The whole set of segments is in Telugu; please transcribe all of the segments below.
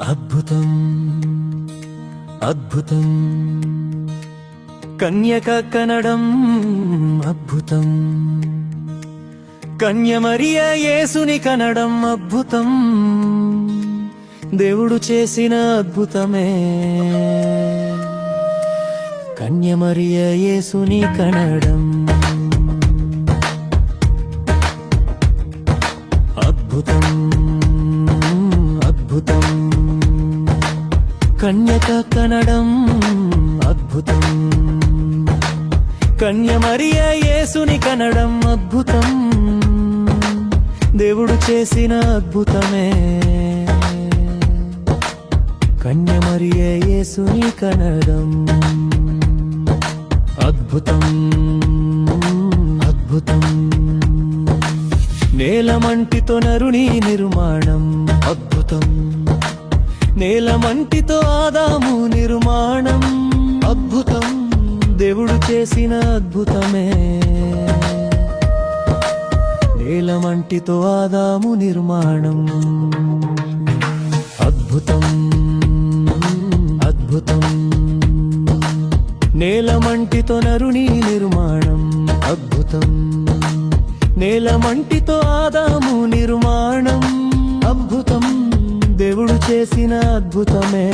అద్భుతం అద్భుతం కన్యక కనడం అద్భుతం కన్య మరియా యేసుని కనడం అద్భుతం దేవుడు చేసిన అద్భుతమే కన్య మరియా యేసుని కనడం అద్భుతం అద్భుతం కన్యక కనడం అద్భుతం కన్య మరియా యేసుని కనడం అద్భుతం దేవుడు చేసిన అద్భుతమే కన్య మరియా యేసుని కనడం అద్భుతం అద్భుతం నేలమంటితో నరుని నిర్మాణం అద్భుతం నేలమంటితో ఆదాము నిర్మాణం అద్భుతం దేవుడు చేసిన అద్భుతమే నేలమంటితో ఆదాము నిర్మాణం అద్భుతం అద్భుతం నేలమంటితో నరుని నిర్మాణం అద్భుతం నేలమంటితో ఆదాము నిర్మాణం అద్భుతం దేవుడు చేసిన అద్భుతమే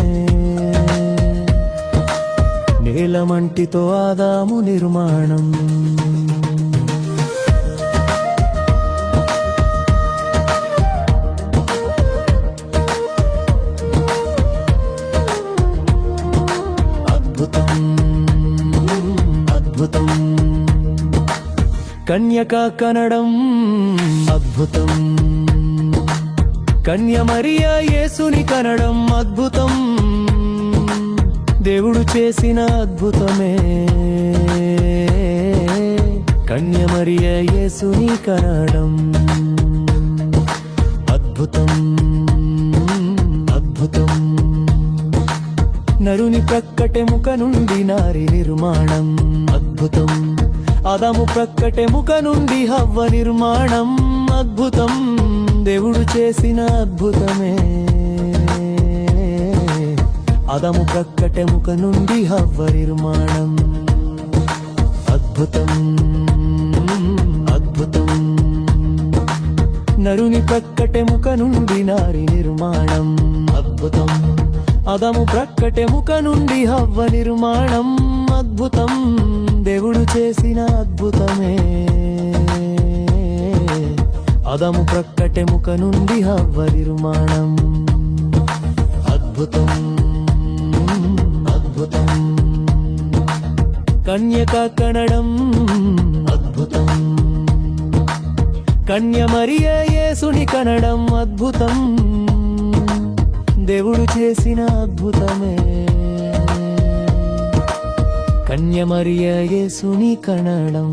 నేలమంటితో ఆదాము నిర్మాణం అద్భుతం అద్భుతం కన్యక కనడం అద్భుతం కన్య మరియా యేసుని కనడం అద్భుతం దేవుడు చేసిన అద్భుతమే కన్య మరియా యేసుని కనడం అద్భుతం అద్భుతం నరుని ప్రక్కటెముక నుండి నారి నిర్మాణం అద్భుతం ఆదాము ప్రక్కటెముక నుండి హవ్వ నిర్మాణం అద్భుతం దేవుడు చేసిన అద్భుతమే ఆదాము ప్రక్కటెముక నుండి హవ్వ నిర్మాణం అద్భుతం అద్భుతం నరుని ప్రక్కటెముక నుండి నారి నిర్మాణం అద్భుతం ఆదాము ప్రక్కటెముక నుండి హవ్వ నిర్మాణం అద్భుతం దేవుడు చేసిన అద్భుతమే ఆదాము ప్రక్కటెముక నుండి హవ్వ నిర్మాణం అద్భుతం అద్భుతం కన్యక కనడం అద్భుతం కన్య మరియా యేసుని కనడం అద్భుతం దేవుడు చేసిన అద్భుతమే కన్య మరియా యేసుని కనడం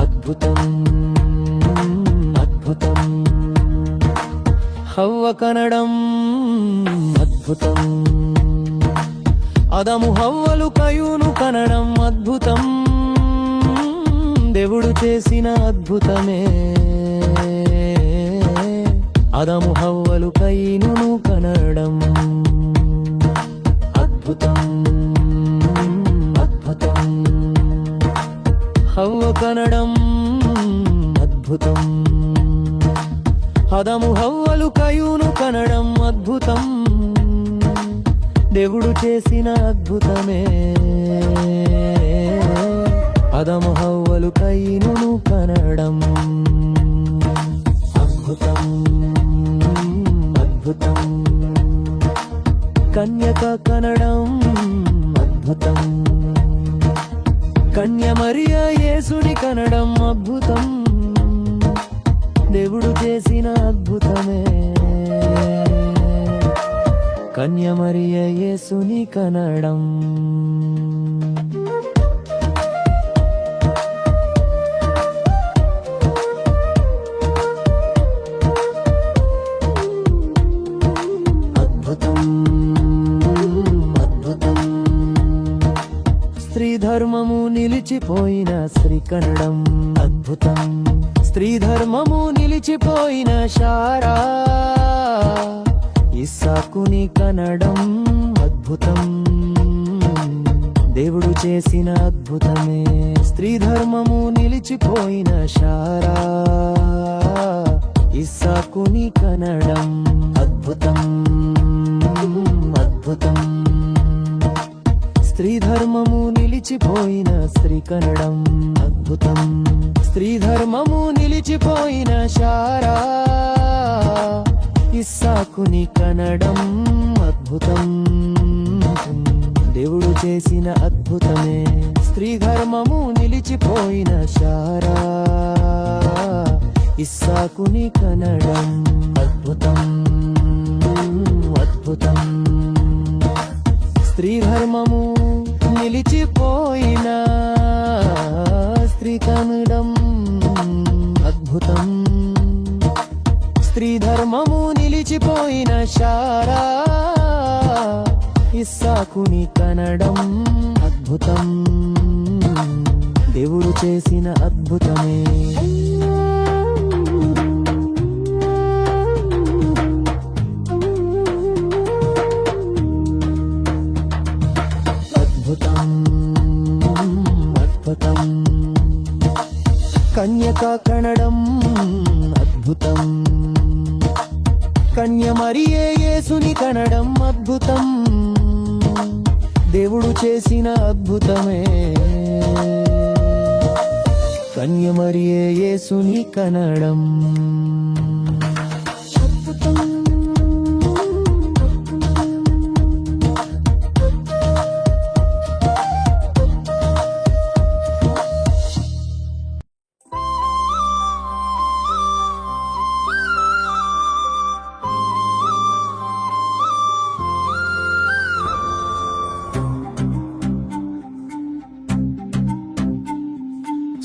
అద్భుతం అద్భుతం హవ్వ కనడం అద్భుతం ఆదాము హవ్వలు కయూను కనడం అద్భుతం దేవుడు చేసిన అద్భుతమే ఆదాము హవ్వలు కయీనును కనడం అద్భుతం అద్భుతం హవ్వ కనడం అద్భుతం ఆదాము హవ్వలు కయూను కనడం అద్భుతం దేవుడు చేసిన అద్భుతమే ఆదాము హవ్వలు కయీనును కనడం అద్భుతం అద్భుతం కన్యక కనడం అద్భుతం కన్య మరియా యేసుని కనడం అద్భుతం దేవుడు చేసిన అద్భుతమే కన్య మరియా యేసుని కనడం నిలిచిపోయిన స్త్రీ కనడం అద్భుతం. స్త్రీ ధర్మము నిలిచిపోయిన శారా ఇస్సాకుని కనడం అద్భుతం. దేవుడు చేసిన అద్భుతమే స్త్రీ ధర్మము నిలిచిపోయిన శారా ఇస్సాకుని కనడం అద్భుతం అద్భుతం. స్త్రీ ధర్మము నిలిచిపోయిన స్త్రీ కనడం అద్భుతం. స్త్రీ ధర్మము నిలిచిపోయిన శారా ఇస్సాకుని కనడం అద్భుతం. దేవుడు చేసిన అద్భుతమే స్త్రీ ధర్మము నిలిచిపోయిన శారా ఇస్సాకుని కనడం అద్భుతం అద్భుతం. స్త్రీ ధర్మము నిలిచిపోయిన స్త్రీ కనడం అద్భుతం. స్త్రీ ధర్మము నిలిచిపోయిన శారా ఇస్సాకుని కనడం అద్భుతం. దేవుడు చేసిన అద్భుతమే. అద్భుతం అద్భుతం. కన్యక కనడం అద్భుతం. కన్య మరియే యేసుని కనడం అద్భుతం. దేవుడు చేసిన అద్భుతమే కన్య మరియే యేసుని కనడం అద్భుతం.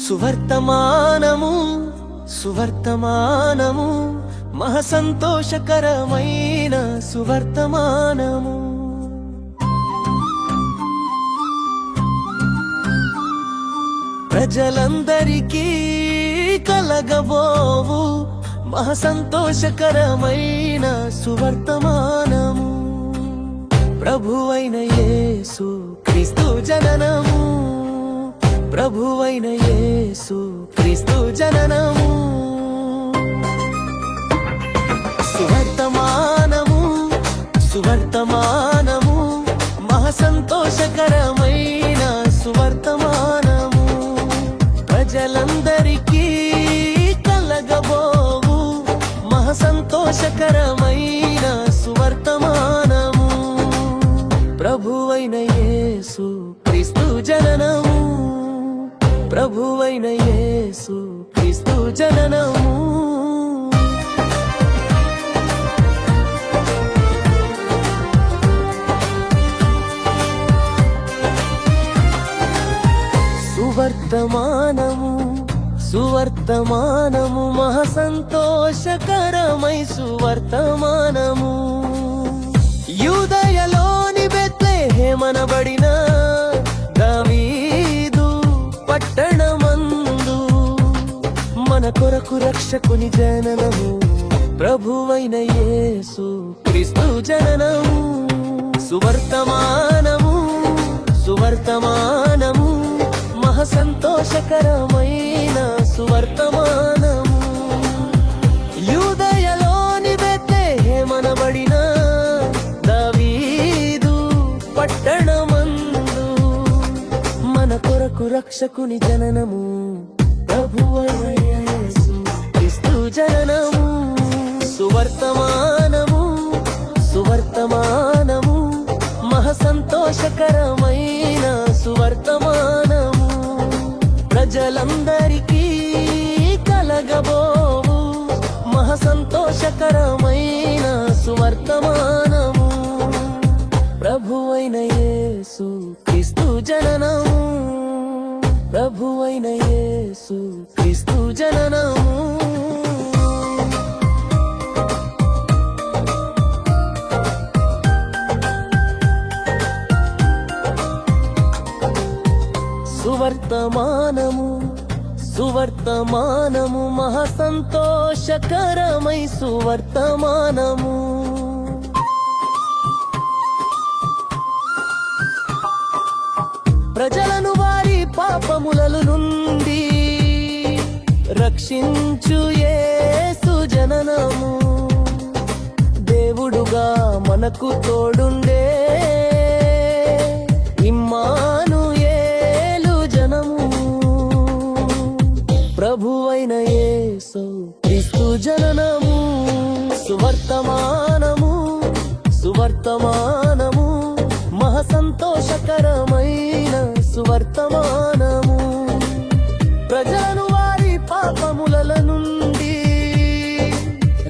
సువర్తమానము సువర్తమానము మహాసంతోషకరమైన సువర్తమానము. ప్రజలందరికీ కలగబోవు మహాసంతోషకరమైన సువర్తమానము. ప్రభువైన యేసు క్రీస్తు జననము. ప్రభువైన యేసు క్రీస్తు జననము. సువర్తమానము సువర్తమానము మహాసంతోషకరమైన సువర్తమానము. ప్రజలందరికీ కలగబోవు మహాసంతోషకరమైన సువర్తమానము. ప్రభువైన యేసు క్రీస్తు జననము. ప్రభువైన యేసు క్రీస్తు జననము. సువర్తమానము సువర్తమానము మహాసంతోషకరమై సువర్తమానము. యూదయలోని బెత్లెహేమనబడిన దావీదు పట్టణమందు మన కొరకు రక్షకుని జననము. ప్రభువైన యేసు క్రీస్తు జననము. సువర్తమానము సువర్తమానము మహాసంతోషకరమైన సువర్తమానము. యూదయలోని బెత్లెహేమనబడిన దావీదు పట్టణమందు మన కొరకు రక్షకుని జననము. ప్రభువైన యేసు క్రీస్తు జననము. సువర్తమానము సువర్తమానము మహాసంతోషకరమైన సువర్తమానము. ప్రజలందరికీ కలగబోవు మహాసంతోషకరమైన సువర్తమానము. ప్రభువైన యేసు క్రీస్తు జననము. ప్రభువైన యేసు క్రీస్తు జననము. సువర్తమానము సువర్తమానము మహా సంతోషకరమై సువర్తమానము. ప్రజలను వారి పాపముల నుండి రక్షించు యేసు జననము. దేవుడుగా మనకు తోడుండే ఇమ్మానుయేలు జనము. ప్రభువైన యేసు క్రీస్తు జననము. సువర్తమానము సువర్తమానము మహా సంతోషకరమైన సువర్తమానము. ప్రజలను వారి పాపముల నుండి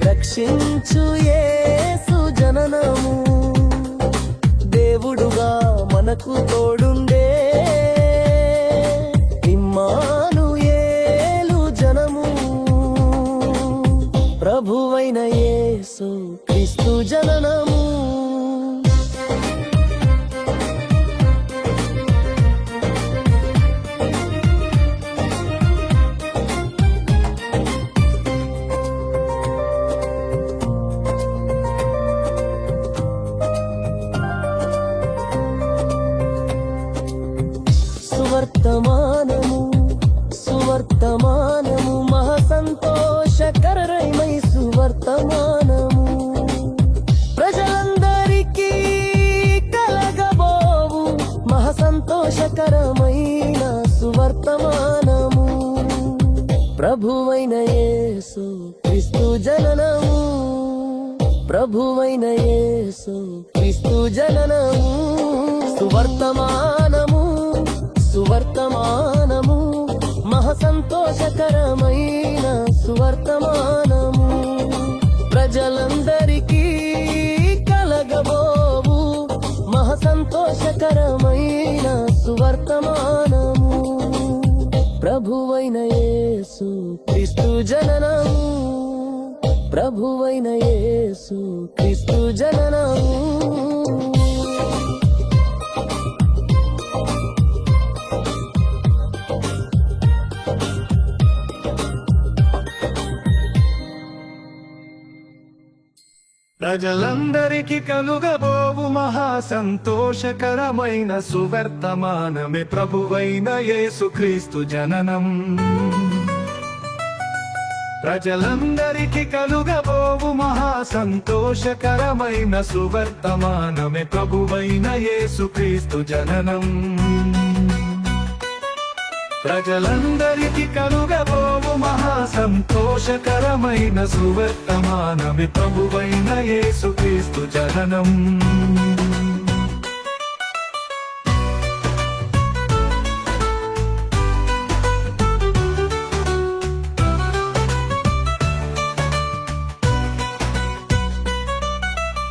రక్షించు యేసు జననము. దేవుడుగా మనకు తోడుండే ఇమ్మానుయేలు జనము. ప్రభువైన యేసు క్రీస్తు జననము. సువర్తమానము సువర్తమానము మహా సంతోషకరమై సువర్తమానము. ప్రజలందరికీ కలగబోవు మహా సంతోషకరమైన సువర్తమానము. ప్రభువైన యేసు క్రీస్తు జననము. ప్రభువైన యేసు క్రీస్తు జననము. సువర్తమానము సువర్తమానము మహా సంతోషకరమైన సువర్తమానము. ప్రజలందరికీ కలగబోవు మహా సంతోషకరమైన సువర్తమానము. ప్రభువైన యేసు క్రీస్తు జననము. ప్రభువైన యేసు క్రీస్తు జననము. ప్రజలందరికీ కలుగబోవు మహా సంతోషకరమైన సువర్తమానమే ప్రభువైన యేసుక్రీస్తు జననం. ప్రజలందరికీ కలుగబోవు మహా సంతోషకరమైన సువర్తమానమే ప్రభువైన యేసుక్రీస్తు జననం. ప్రజలందరికీ కలుగబోవు మహా సంతోషకరమైన సువర్తమానమే ప్రభువైన యేసుక్రీస్తు జననం.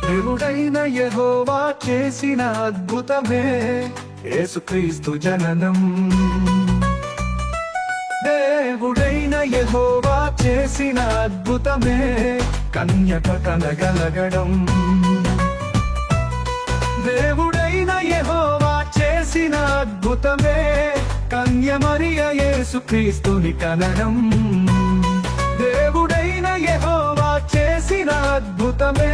దేవుడైన యెహోవా చేసిన అద్భుతమే యేసుక్రీస్తు జననం. దేవుడైన యెహోవా చేసిన అద్భుతమే కన్యక కనగలగడం. దేవుడైన యెహోవా చేసిన అద్భుతమే కన్య మరియ యేసుక్రీస్తుని కనడం. దేవుడైన యెహోవా చేసిన అద్భుతమే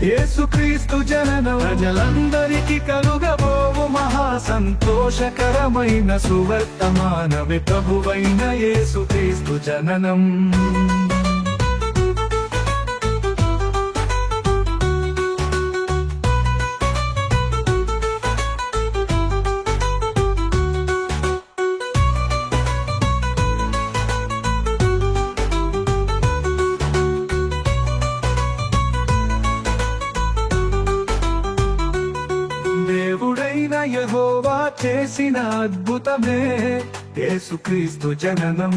యేసుక్రీస్తు జననం. ప్రజలందరికీ కలుగబోవు మహా సంతోషకరమైన సువర్తమానమే ప్రభువైన యేసుక్రీస్తు జననం. దేవుడైన యెహోవా చేసిన అద్భుతమే యేసుక్రీస్తు జననం.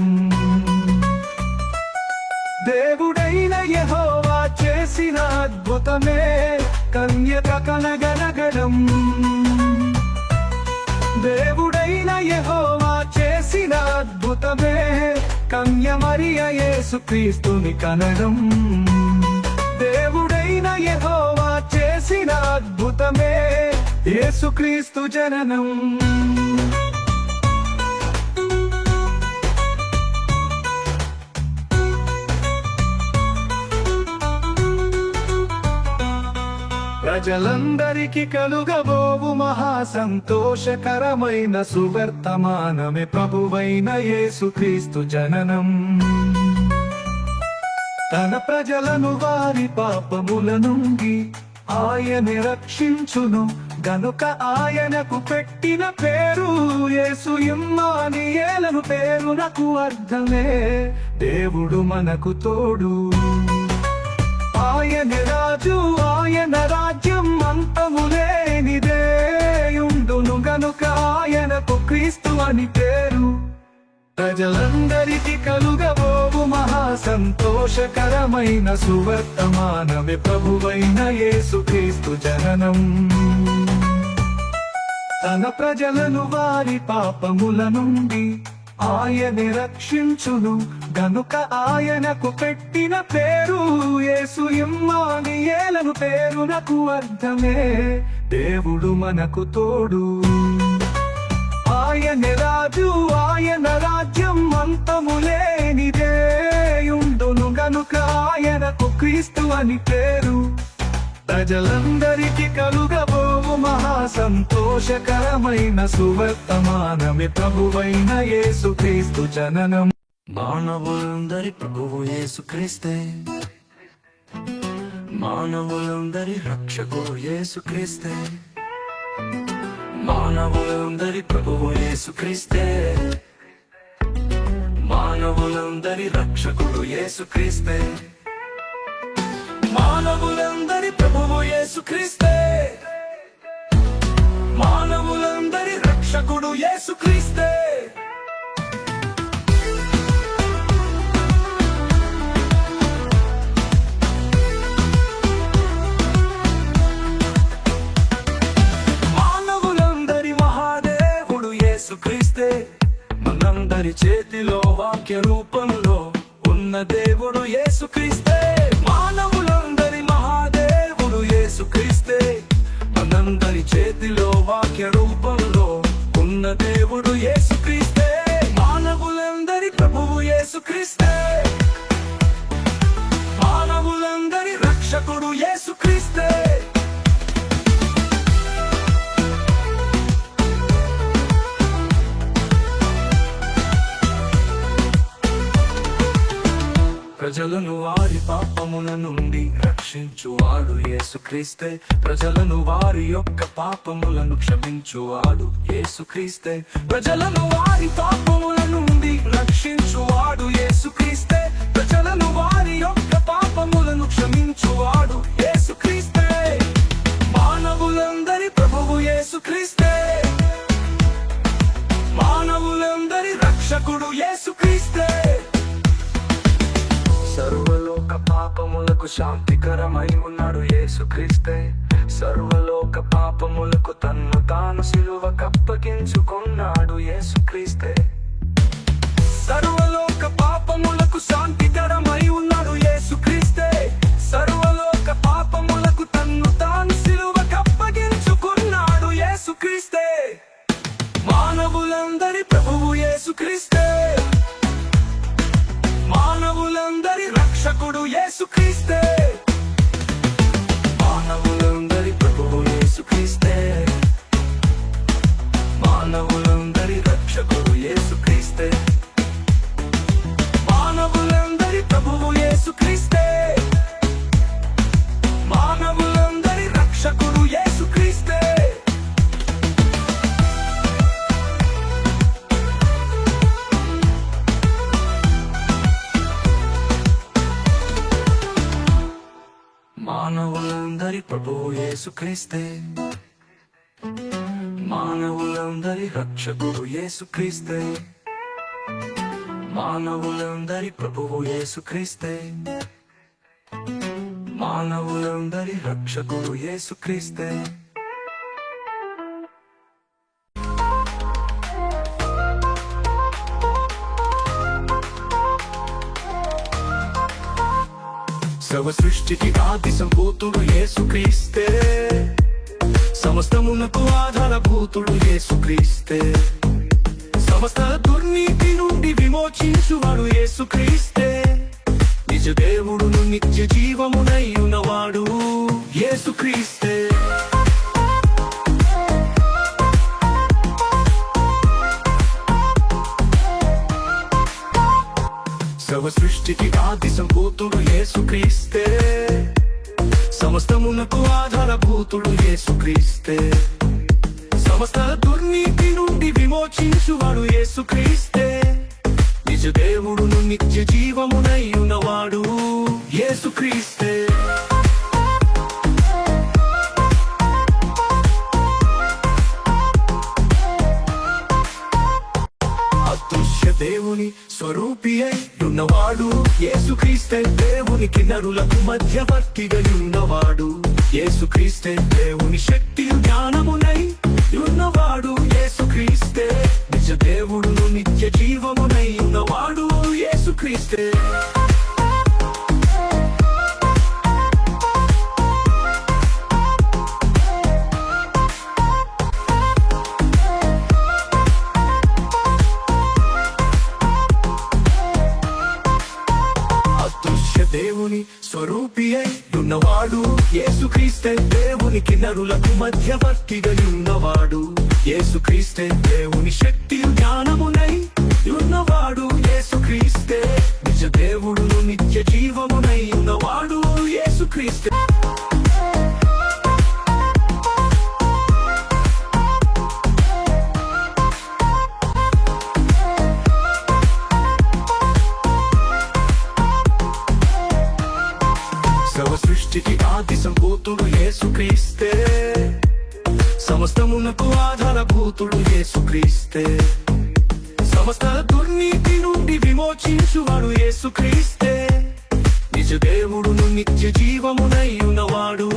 దేవుడైన యెహోవా చేసిన అద్భుతమే కన్యక కనగలగడం. దేవుడైన యెహోవా చేసిన అద్భుతమే కన్య మరియ యేసుక్రీస్తుని కనడం. దేవుడైన యెహోవా చేసిన అద్భుతమే యేసుక్రీస్తు జననం. ప్రజలందరికీ కలుగబోవు మహా సంతోషకరమైన సువర్తమానమే ప్రభువైన యేసుక్రీస్తు జననం. తన ప్రజలను వారి పాపముల నుండి ఆయనే రక్షించును గనుక ఆయనకు పెట్టిన పేరు యేసు ఇమ్మానుయేలు. పేరునకు అర్థమే దేవుడు మనకు తోడు. ఆయన రాజు, ఆయన రాజ్యం అంతము లేనిదే ఉండును గనుక ఆయనకు క్రీస్తు అని పేరు. ప్రజలందరికీ కలుగబోవు మహా సంతోషకరమైన సువర్తమానమే ప్రభువైన యేసుక్రీస్తు జననం. తన ప్రజలను వారి పాపముల నుండి ఆయనే రక్షించును గనుక ఆయనకు పెట్టిన పేరు యేసు ఇమ్మానుయేలు. పేరునకు అర్థమే దేవుడు మనకు తోడు. ఆయన రాజు, ఆయన రాజ్యం అంతము లేనిదే ఉండును గనుక ఆయనకు క్రీస్తు అని పేరు. ప్రజలందరికీ కలుగబోవు మహా సంతోషకరమైన సువర్తమానమే ప్రభువైన యేసుక్రీస్తు జననం. మానవులందరి ప్రభువు యేసుక్రీస్తే, మానవులందరి రక్షకుడు యేసుక్రీస్తే, మానవులందరి ప్రభువు యేసుక్రీస్తే, మానవులందరి రక్షకుడు యేసుక్రీస్తే, మానవులందరి ప్రభువు యేసుక్రీస్తే, మానవులందరి రక్షకుడు యేసుక్రీస్తే. మనందరి చేతిలో వాక్య రూపంలో ఉన్న దేవుడు యేసుక్రీస్తే. మానవులందరి మహాదేవుడు యేసుక్రీస్తే. మనందరి చేతిలో వాక్య రూపంలో ఉన్న దేవుడు యేసుక్రీస్తే. మానవులందరి ప్రభువు యేసుక్రీస్తే, మానవులందరి రక్షకుడు యేసుక్రీస్తే. ప్రజలను వారి పాపముల నుండి రక్షించువాడు యేసుక్రీస్తే. ప్రజలను వారి యొక్క పాపములను క్షమించువాడు యేసుక్రీస్తే. ప్రజలను వారి పాపముల నుండి రక్షించువాడు యేసుక్రీస్తే. ప్రజలను వారి యొక్క పాపములను క్షమించువాడు యేసుక్రీస్తే. మానవులందరి ప్రభువు యేసుక్రీస్తే, మానవులందరి రక్షకుడు యేసుక్రీస్తే. సర్వలోక పాపములకు శాంతికరమై ఉన్నాడు యేసుక్రీస్తే. సర్వలోక పాపములకు తన్ను తాను సిలువకప్పగించుకున్నాడు యేసుక్రీస్తే. సర్వలోక పాపములకు శాంతికరమై ఉన్నాడు యేసుక్రీస్తే. సర్వలోక పాపములకు తన్ను తాను సిలువకప్పగించుకున్నాడు యేసుక్రీస్తే. మానవులందరి ప్రభువు యేసుక్రీస్తే, మానవులందరి రక్షకుడు యేసుక్రీస్తే. మానవులందరి ప్రభువు యేసుక్రీస్తే, మానవులందరి రక్షకుడు యేసుక్రీస్తే. మానవులందరి ప్రభువు యేసుక్రీస్తే, మానవులందరి రక్షకుడు యేసుక్రీస్తే. మానవులందరి ప్రభువు యేసుక్రీస్తే, మానవులందరి రక్షకుడు యేసుక్రీస్తే. మానవులందరి ప్రభువు యేసుక్రీస్తే, మానవులందరి రక్షకుడు యేసుక్రీస్తే. సర్వ సృష్టికి ఆది సంభూతుడు యేసుక్రీస్తే. సమస్తమునకు ఆధారభూతుడు యేసుక్రీస్తే. సమస్త దుర్నీతి నుండి విమోచించువాడు యేసుక్రీస్తే. నిజ దేవుడును నిత్య జీవమునై ఉన్నవాడు యేసుక్రీస్తే. సర్వ సృష్టికి ఆది సంభూతుడు యేసుక్రీస్తే సమస్తమునకు ఆధారభూతుడు యేసుక్రీస్తే సమస్త దుర్నీతి నుండి విమోచించువాడు యేసుక్రీస్తే నిజ దేవుడును నిత్య జీవమునై ఉన్నవాడు యేసుక్రీస్తే దేవుని స్వరూపి అయి ఉన్నవాడు యేసుక్రీస్తే దేవునికి నరులకు మధ్యవర్తిగా ఉన్నవాడు యేసుక్రీస్తే దేవుని శక్తి జ్ఞానమునై ఉన్నవాడు యేసుక్రీస్తే నిజ దేవుడును నిత్య జీవమునై ఉన్నవాడు యేసుక్రీస్తే దేవుని స్వరూపి అయి ఉన్నవాడు యేసుక్రీస్తే దేవునికి నరులకు మధ్యవర్తిగా ఉన్నవాడు యేసుక్రీస్తే దేవుని శక్తి జ్ఞానమునై ఉన్నవాడు యేసుక్రీస్తే నిజ దేవుడును నిత్య జీవమునై ఉన్నవాడు యేసుక్రీస్తే సర్వ సృష్టికి ఆది సంభూతుడు యేసుక్రీస్తే సమస్తమునకు ఆధారభూతుడు యేసుక్రీస్తే సమస్త దుర్నీతి నుండి విమోచించువాడు యేసుక్రీస్తే నిజ దేవుడును నిత్య జీవమునై ఉన్నవాడు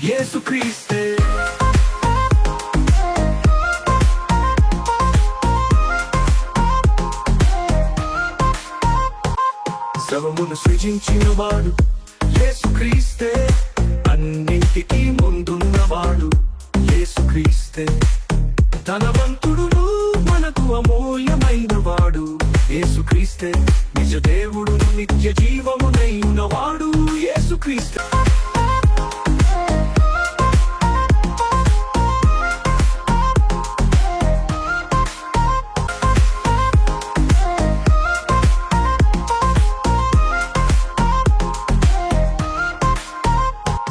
యేసుక్రీస్తే సర్వమును సృజించినవాడు యేసుక్రీస్తే అన్నింటికీ ముందున్నవాడు యేసుక్రీస్తే ధనవంతుడును మనకు అమూల్యమైన వాడు యేసుక్రీస్తే నిజ దేవుడును నిత్య జీవమునై ఉన్నవాడు యేసుక్రీస్తే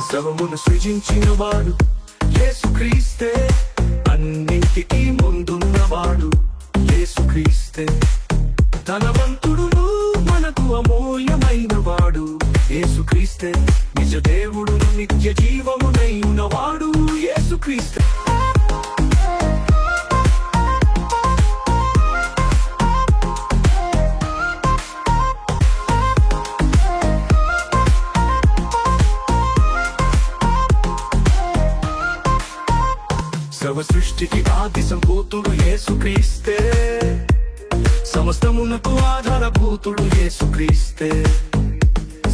సర్వమును సృజించినవాడు యేసుక్రీస్తే అన్నింటికీ ముందున్నవాడు యేసుక్రీస్తే ధనవంతుడును మనకు అమూల్యమైన వాడు యేసుక్రీస్తే నిజ దేవుడును నిత్య జీవమునై ఉన్నవాడు యేసుక్రీస్తే సర్వ సృష్టికి ఆది సంభూతుడు యేసుక్రీస్తే సమస్తమునకు ఆధారభూతుడు యేసుక్రీస్తే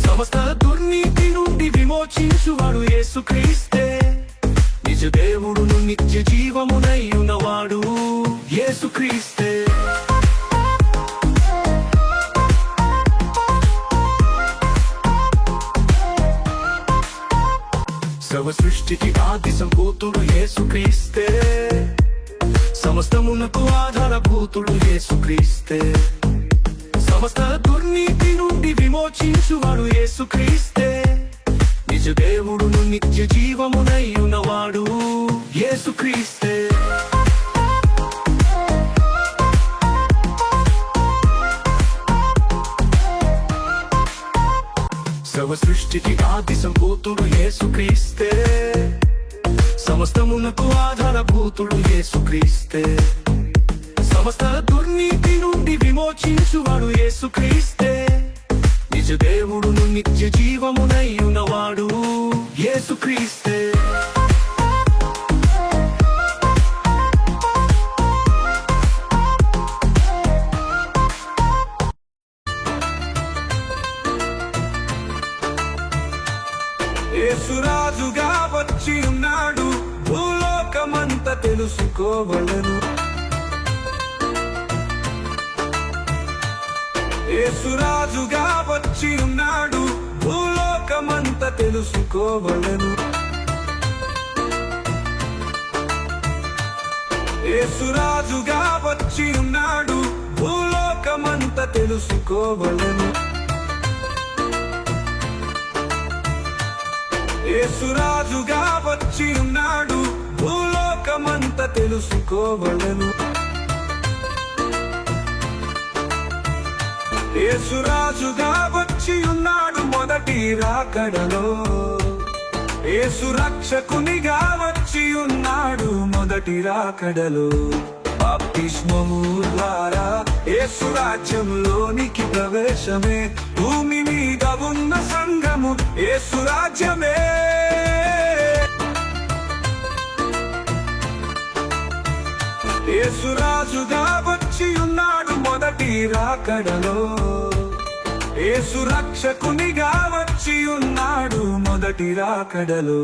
సమస్త దుర్నీతి నుండి విమోచించువాడు యేసుక్రీస్తే నిజ దేవుడును నిత్య జీవమునై ఉన్నవాడు యేసుక్రీస్తే సర్వ సృష్టికి ఆది సంభూతుడు యేసుక్రీస్తే సమస్తమునకు ఆధారభూతుడు యేసుక్రీస్తే సమస్త దుర్నీతి నుండి విమోచించువాడు యేసుక్రీస్తే నిజ దేవుడును నిత్య జీవమునై ఉన్నవాడు యేసుక్రీస్తే సర్వ సృష్టికి ఆది సంభూతుడు యేసుక్రీస్తే సమస్తమునకు ఆధారభూతుడు యేసుక్రీస్తే సమస్త దుర్నీతి నుండి విమోచించువాడు యేసుక్రీస్తే నిజ దేవుడును నిత్య జీవమునై ఉన్నవాడు యేసుక్రీస్తే యేసురాజుగా వచ్చి ఉన్నాడు భూలోకమంత తెలుసుకోవలెను యేసురాజుగా వచ్చి ఉన్నాడు భూలోకమంత తెలుసుకోవలెను యేసురాజుగా వచ్చి ఉన్నాడు భూలోకమంత తెలుసుకోవలెను యేసురాజుగా వచ్చి ఉన్నాడు, భూలోకమంత తెలుసుకోవలెను. యేసురాజుగా వచ్చి ఉన్నాడు మొదటి రాకడలో. యేసు రక్షకునిగా వచ్చి ఉన్నాడు మొదటి రాకడలో. బాప్తిస్మము ద్వారా యేసు రాజ్యంలోనికి ప్రవేశమే, భూమి మీద ఉన్న సంఘము యేసు రాజ్యమే. యేసురాజుగా వచ్చి ఉన్నాడు మొదటి రాకడలో. యేసు రక్షకునిగా వచ్చి ఉన్నాడు మొదటి రాకడలో.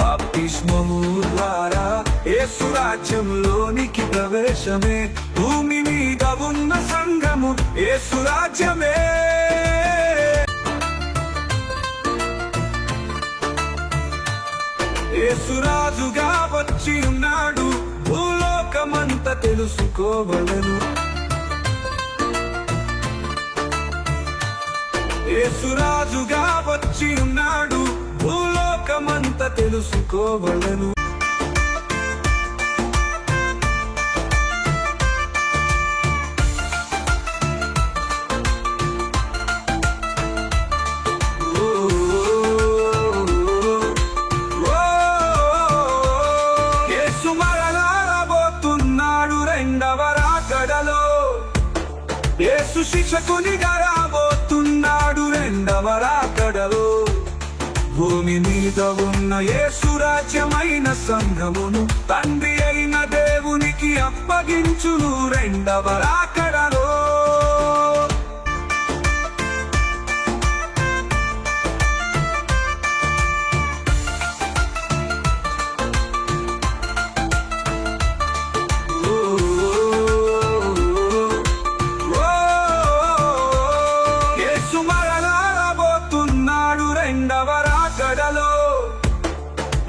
బాప్తిస్మము ద్వారా యేసు రాజ్యంలోనికి ప్రవేశమే, భూమి మీద ఉన్న సంఘము యేసు రాజ్యమే. యేసురాజుగా వచ్చి ఉన్నాడు, భూలోకమంత తెలుసుకోవలెను. యేసురాజుగా వచ్చి ఉన్నాడు, భూలోకమంత తెలుసుకోవలెను. యేసు మరలా రాబోతున్నాడు రెండవ రాకడలో. యేసు శిక్షకునిగా రాబోతున్నాడు రెండవ రాకడలో. భూమి మీద ఉన్న యేసు రాజ్యమైన సంఘమును తండ్రి అయిన దేవునికి అప్పగించును రెండవ రాకడలో. యేసు మరలా రాబోతున్నాడు రెండవ రాకడలో.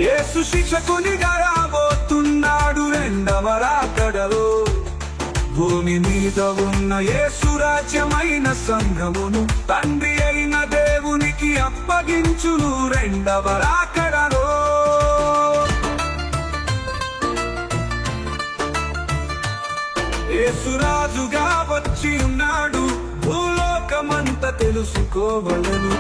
యేసు శిక్షకునిగా రాబోతున్నాడు రెండవ రాకడలో. భూమి మీద ఉన్న యేసు రాజ్యమైన సంఘమును తండ్రి అయిన దేవునికి అప్పగించును రెండవ రాకడలో. యేసురాజుగా వచ్చి ఉన్నాడు, భూలోకమంత తెలుసుకోవలెను.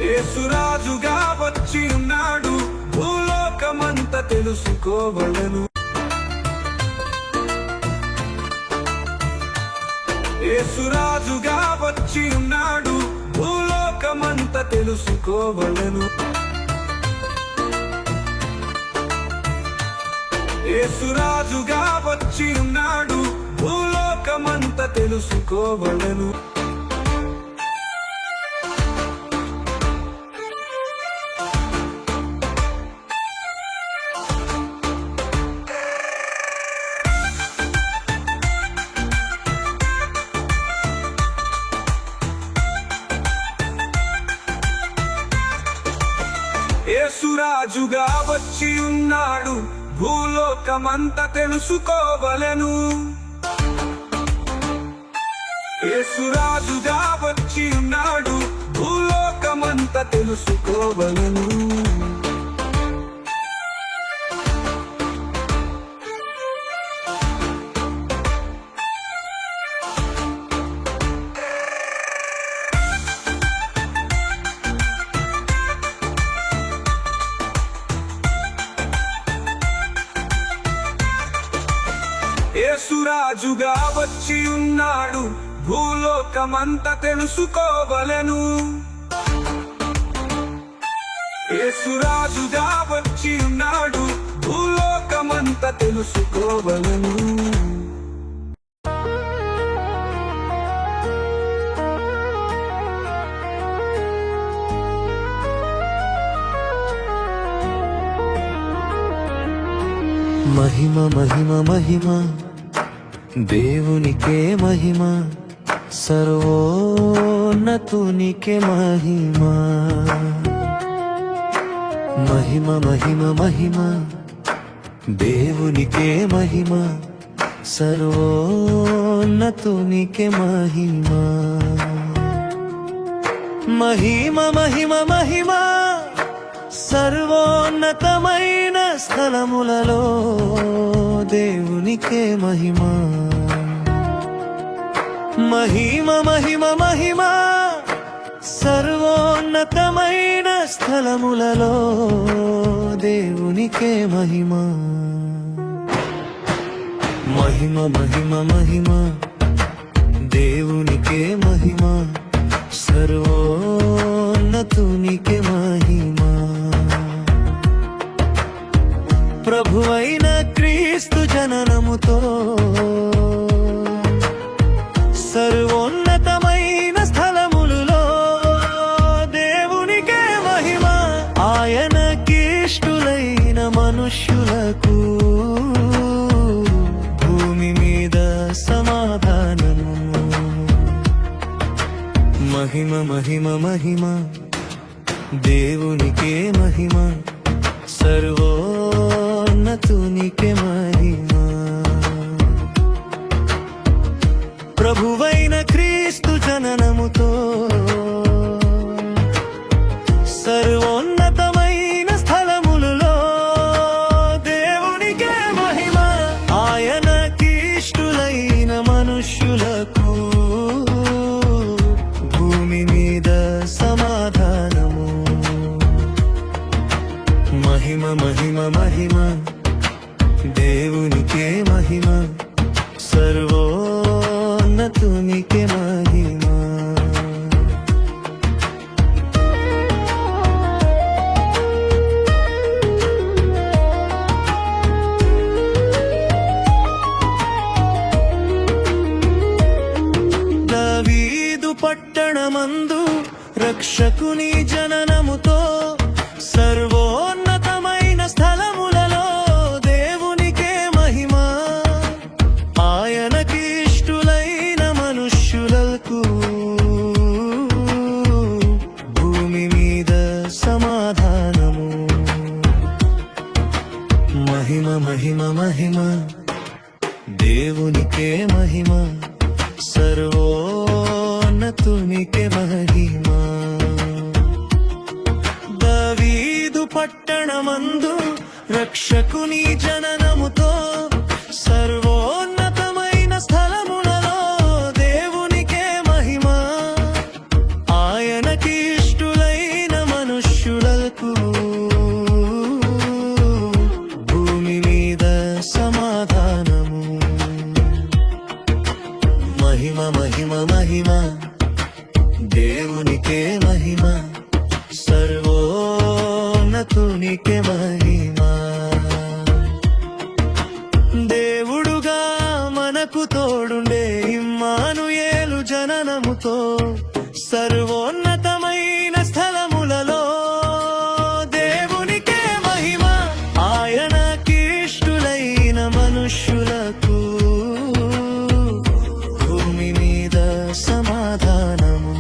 యేసురాజుగా వచ్చి ఉన్నాడు, భూలోకమంత తెలుసుకోవలెను. యేసురాజుగా వచ్చి ఉన్నాడు, భూలోకమంత తెలుసుకోవలెను. యేసురాజుగా వచ్చి ఉన్నాడు, భూలోకమంత తెలుసుకోవలెను. యేసురాజుగా వచ్చి ఉన్నాడు, భూలోకమంత తెలుసుకోవలెను. యేసురాజుగా వచ్చి ఉన్నాడు, భూలోకమంత తెలుసుకోవలెను. యేసురాజుగా వచ్చి ఉన్నాడు, భూలోకమంత తెలుసుకోవలెను. యేసురాజుగా వచ్చి ఉన్నాడు, భూలోకమంత తెలుసుకోవలెను. మహిమ మహిమ మహిమ దేవునికే మహిమ, సర్వోన్నతునికే మహిమ. మహిమ మహిమ మహిమ దేవునికే మహిమ, సర్వోన్నతునికే మహిమ. మహిమ మహిమ మహిమ సర్వోన్నతమైన స్థలములలో దేవునికే మహిమ మహిమ మహిమ మహిమ సర్వోన్నతమైన స్థలములలో దేవునికే మహిమ మహిమ మహిమ మహిమ దేవునికే మహిమ సర్వోన్నతునికే మహిమ ప్రభువైన క్రీస్తు జననముతో సర్వోన్నతమైన స్థలములలో దేవునికే మహిమ ఆయనకిష్టులైన మనుష్యులకు భూమి మీద సమాధానము మహిమ మహిమ మహిమ దేవునికే మహిమ సర్వోన్నతునికే మహిమ ప్రభువైన క్రీస్తు జననముతో సర్వోన్నతమైన స్థలములలో దేవునికే మహిమ ఆయనకిష్టులైన మనుష్యులకు భూమి మీద సమాధానము మహిమ మహిమ మహిమ దేవునికే మహిమ సర్వోన్నతునికే మహిమ దావీదు పట్టణమందు రక్షకుని జననముతో సర్వోన్నతమైన స్థలములలో దేవునికే మహిమ ఆయనకి ఇష్టులైన మనుష్యులకు భూమి మీద సమాధానము మహిమ మహిమ మహిమ దేవునికే మహిమ సర్వోన్నతునికే మహిమ దావీదు పట్టణమందు రక్షకుని జననముతో సర్వోన్నతమైన స్థలములలో దేవునికే మహిమ ఆయనకి ఇష్టులైన మనుష్యులకు భూమి మీద సమాధానము మహిమ మహిమ మహిమ దేవునికే మహిమ సర్వోన్నతునికే మహిమ దేవుడుగా మనకు తోడుండే ఇమ్మానుయేలు జననముతో సర్వోన్నతమైన స్థలములలో దేవునికే మహిమ ఆయనకిష్టులైన మనుష్యులకు భూమి మీద సమాధానము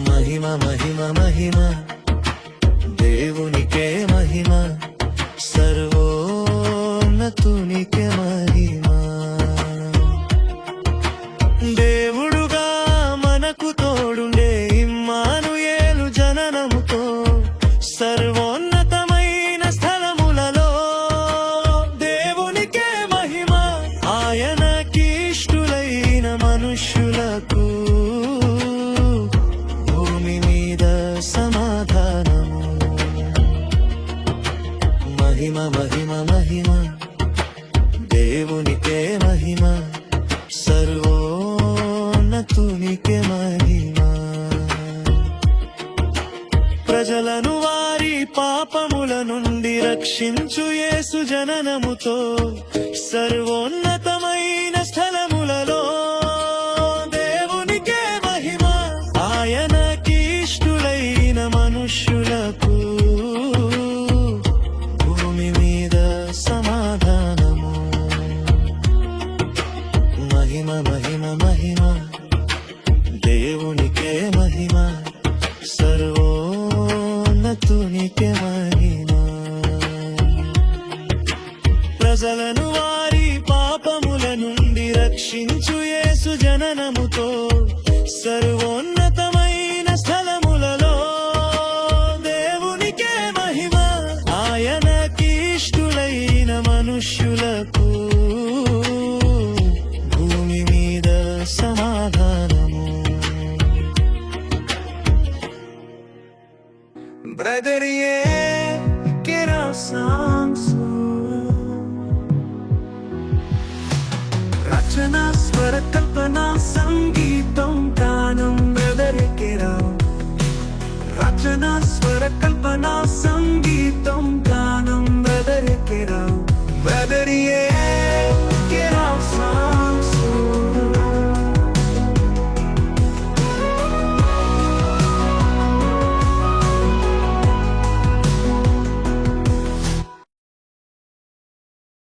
మహిమ మహిమ మహిమ దేవునికే మహిమ సర్వోన్నతునికే మహిమ దేవుడుగా మనకు తోడుండే ఇమ్మానుయేలు జననముతో సర్వోన్నతమైన స్థలములలో దేవునికే మహిమ ఆయనకిష్టులైన మనుష్యులకు భూమి మీద సమాధానము మహిమ మహిమ మహిమ దేవునికే మహిమ సర్వోన్నతునికే మహిమ ప్రజలను వారి పాపముల నుండి రక్షించు యేసు జననముతో సర్వోన్నతమైన స్థలములలో దేవునికే మహిమ ఆయనకిష్టులైన మనుష్యులకు భూమి మీద సమాధానము మహిమ మహిమ మహిమ దేవునికే మహిమ సర్వోన్నతునికే మహిమ ప్రజలను వారి పాపముల నుండి రక్షించు యేసు జననముతో సర్వోన్నత బదరియే కెరా సాంగ్స్ రచన స్వర కల్పన సంగీతం గానం బెదరికెరా రచన స్వర కల్పన సంగీతం గానం బెదరికెరా బదరియే